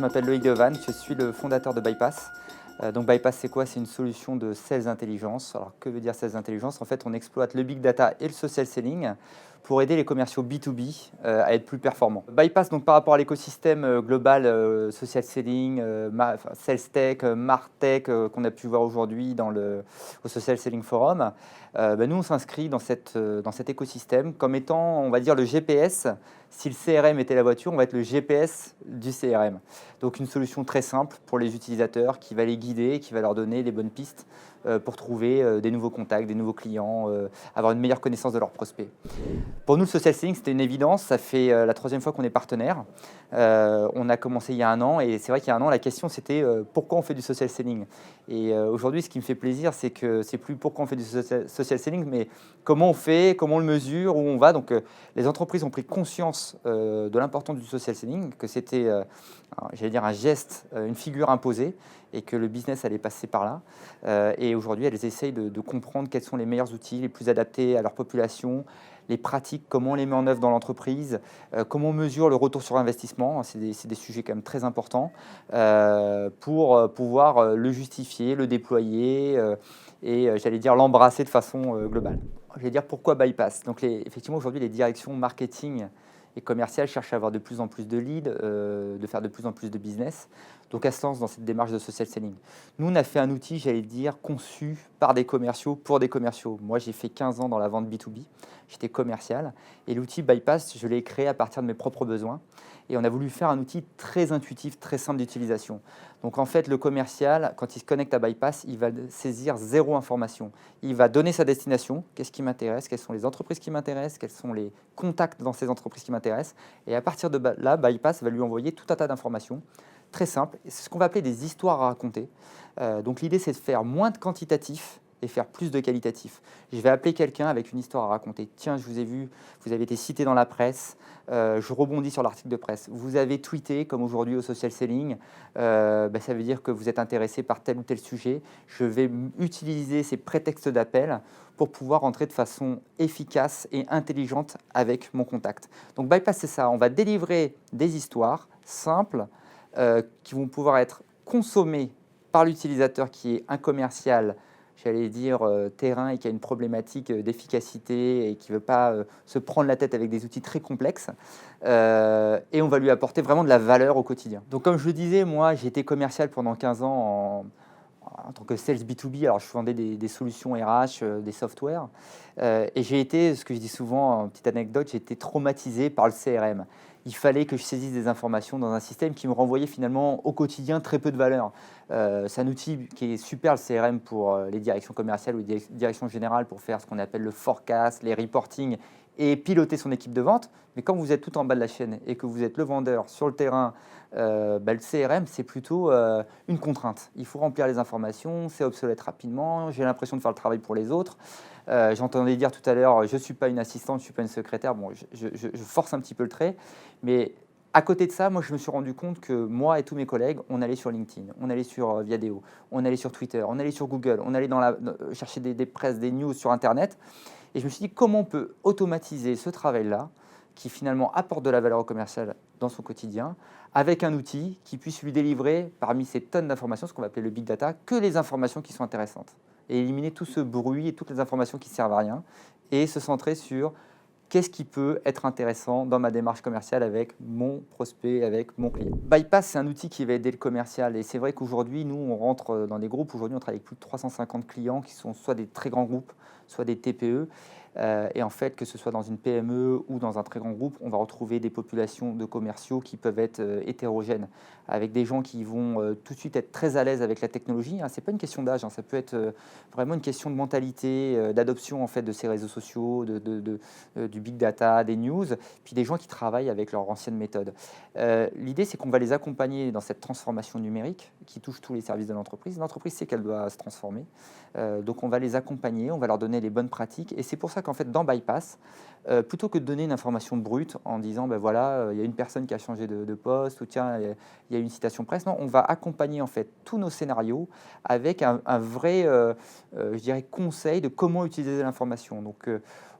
m'appelle Loïc Devanne, je suis le fondateur de Bypass. Donc Bypass, c'est quoi? C'est une solution de sales intelligence. Alors que veut dire sales intelligence? En fait, on exploite le big data et le social selling pour aider les commerciaux B2B à être plus performants. Bypass, donc par rapport à l'écosystème global social selling, sales tech, martech qu'on a pu voir aujourd'hui au Social Selling Forum, nous on s'inscrit dans cet écosystème comme étant, on va dire, le GPS. Si le CRM était la voiture, on va être le GPS du CRM. Donc une solution très simple pour les utilisateurs qui va les guider, qui va leur donner les bonnes pistes pour trouver des nouveaux contacts, des nouveaux clients, avoir une meilleure connaissance de leurs prospects. Pour nous, le social selling, c'était une évidence. Ça fait la troisième fois qu'on est partenaire. On a commencé il y a un an et c'est vrai qu'il y a un an, la question c'était pourquoi on fait du social selling. Et aujourd'hui, ce qui me fait plaisir, c'est que c'est plus pourquoi on fait du social selling, mais comment on fait, comment on le mesure, où on va. Donc les entreprises ont pris conscience de l'importance du social selling, que c'était, j'allais dire, un geste, une figure imposée, et que le business allait passer par là. Et aujourd'hui, elles essayent de comprendre quels sont les meilleurs outils, les plus adaptés à leur population, les pratiques, comment on les met en œuvre dans l'entreprise, comment on mesure le retour sur investissement. C'est des sujets quand même très importants pour pouvoir le justifier, le déployer et j'allais dire l'embrasser de façon globale. Je vais dire pourquoi Bypass. Donc effectivement, aujourd'hui, les directions marketing et commerciales cherchent à avoir de plus en plus de leads, de faire de plus en plus de business. Donc, elles se lancent dans cette démarche de social selling. Nous, on a fait un outil, j'allais dire, conçu par des commerciaux pour des commerciaux. Moi, j'ai fait 15 ans dans la vente B2B. J'étais commercial. Et l'outil Bypass, je l'ai créé à partir de mes propres besoins. Et on a voulu faire un outil très intuitif, très simple d'utilisation. Donc, en fait, le commercial, quand il se connecte à Bypass, il va saisir zéro information. Il va donner sa destination, qu'est-ce qui m'intéresse, quelles sont les entreprises qui m'intéressent, quels sont les contacts dans ces entreprises qui m'intéressent. Et à partir de là, Bypass va lui envoyer tout un tas d'informations très simple. C'est ce qu'on va appeler des histoires à raconter. Donc l'idée, c'est de faire moins de quantitatif et faire plus de qualitatif. Je vais appeler quelqu'un avec une histoire à raconter. Tiens, je vous ai vu, vous avez été cité dans la presse, je rebondis sur l'article de presse. Vous avez tweeté, comme aujourd'hui au social selling, ça veut dire que vous êtes intéressé par tel ou tel sujet. Je vais utiliser ces prétextes d'appel pour pouvoir entrer de façon efficace et intelligente avec mon contact. Donc Bypass, c'est ça. On va délivrer des histoires simples, qui vont pouvoir être consommés par l'utilisateur qui est un commercial, j'allais dire terrain, et qui a une problématique d'efficacité et qui ne veut pas se prendre la tête avec des outils très complexes. Et on va lui apporter vraiment de la valeur au quotidien. Donc comme je le disais, moi j'ai été commercial pendant 15 ans en tant que sales B2B. Alors je vendais des solutions RH, des softwares. Et j'ai été, ce que je dis souvent, en petite anecdote, j'ai été traumatisé par le CRM. Il fallait que je saisisse des informations dans un système qui me renvoyait finalement au quotidien très peu de valeur. C'est un outil qui est super, le CRM, pour les directions commerciales ou les directions générales pour faire ce qu'on appelle le forecast, les reporting et piloter son équipe de vente. Mais quand vous êtes tout en bas de la chaîne et que vous êtes le vendeur sur le terrain, le CRM, c'est plutôt une contrainte. Il faut remplir les informations, c'est obsolète rapidement, j'ai l'impression de faire le travail pour les autres. J'entendais dire tout à l'heure, je ne suis pas une assistante, je ne suis pas une secrétaire. Bon, je force un petit peu le trait, mais à côté de ça, moi, je me suis rendu compte que moi et tous mes collègues, on allait sur LinkedIn, on allait sur Viadeo, on allait sur Twitter, on allait sur Google, on allait chercher des presses, des news sur Internet. Et je me suis dit, comment on peut automatiser ce travail-là, qui finalement apporte de la valeur au commercial dans son quotidien, avec un outil qui puisse lui délivrer, parmi ces tonnes d'informations, ce qu'on va appeler le big data, que les informations qui sont intéressantes. Et éliminer tout ce bruit et toutes les informations qui ne servent à rien, et se centrer sur qu'est-ce qui peut être intéressant dans ma démarche commerciale avec mon prospect, avec mon client. Bypass, c'est un outil qui va aider le commercial. Et c'est vrai qu'aujourd'hui, nous, on rentre dans des groupes. Aujourd'hui, on travaille avec plus de 350 clients qui sont soit des très grands groupes, soit des TPE. Et en fait, que ce soit dans une PME ou dans un très grand groupe, on va retrouver des populations de commerciaux qui peuvent être hétérogènes, avec des gens qui vont tout de suite être très à l'aise avec la technologie. Ce n'est pas une question d'âge, ça peut être vraiment une question de mentalité, d'adoption en fait, de ces réseaux sociaux, du big data, des news, puis des gens qui travaillent avec leurs anciennes méthodes. L'idée, c'est qu'on va les accompagner dans cette transformation numérique qui touche tous les services de l'entreprise. L'entreprise sait qu'elle doit se transformer, donc on va les accompagner, on va leur donner les bonnes pratiques, et c'est pour ça ça qu'en fait, dans Bypass, plutôt que de donner une information brute en disant, ben voilà, il y a une personne qui a changé de poste ou tiens, il y a une citation presse, non, on va accompagner en fait tous nos scénarios avec un vrai, je dirais, conseil de comment utiliser l'information. Donc,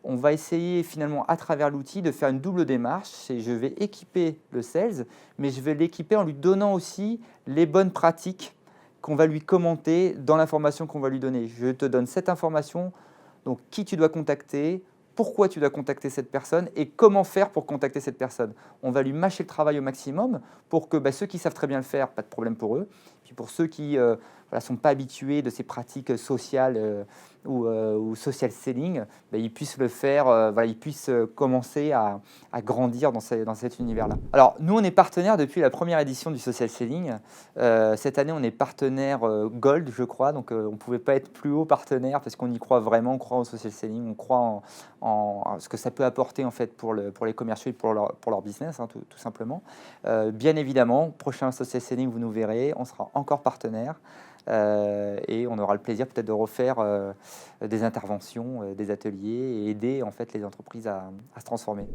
on va essayer finalement à travers l'outil de faire une double démarche. C'est je vais équiper le sales, mais je vais l'équiper en lui donnant aussi les bonnes pratiques qu'on va lui commenter dans l'information qu'on va lui donner. Je te donne cette information, donc qui tu dois contacter, pourquoi tu dois contacter cette personne et comment faire pour contacter cette personne. On va lui mâcher le travail au maximum pour que ceux qui savent très bien le faire, pas de problème pour eux. Puis pour ceux qui ne sont pas habitués de ces pratiques sociales ou social selling, ils puissent le faire, ils puissent commencer à grandir dans cet univers-là. Alors nous, on est partenaire depuis la première édition du social selling. Cette année, on est partenaire Gold, je crois, donc on ne pouvait pas être plus haut partenaire parce qu'on y croit vraiment, on croit au social selling, on croit en ce que ça peut apporter en fait pour les commerciaux et pour leur business, hein, tout simplement. Bien évidemment, prochain social selling, vous nous verrez, on sera encore partenaire. Et on aura le plaisir peut-être de refaire des interventions, des ateliers et aider en fait les entreprises à se transformer.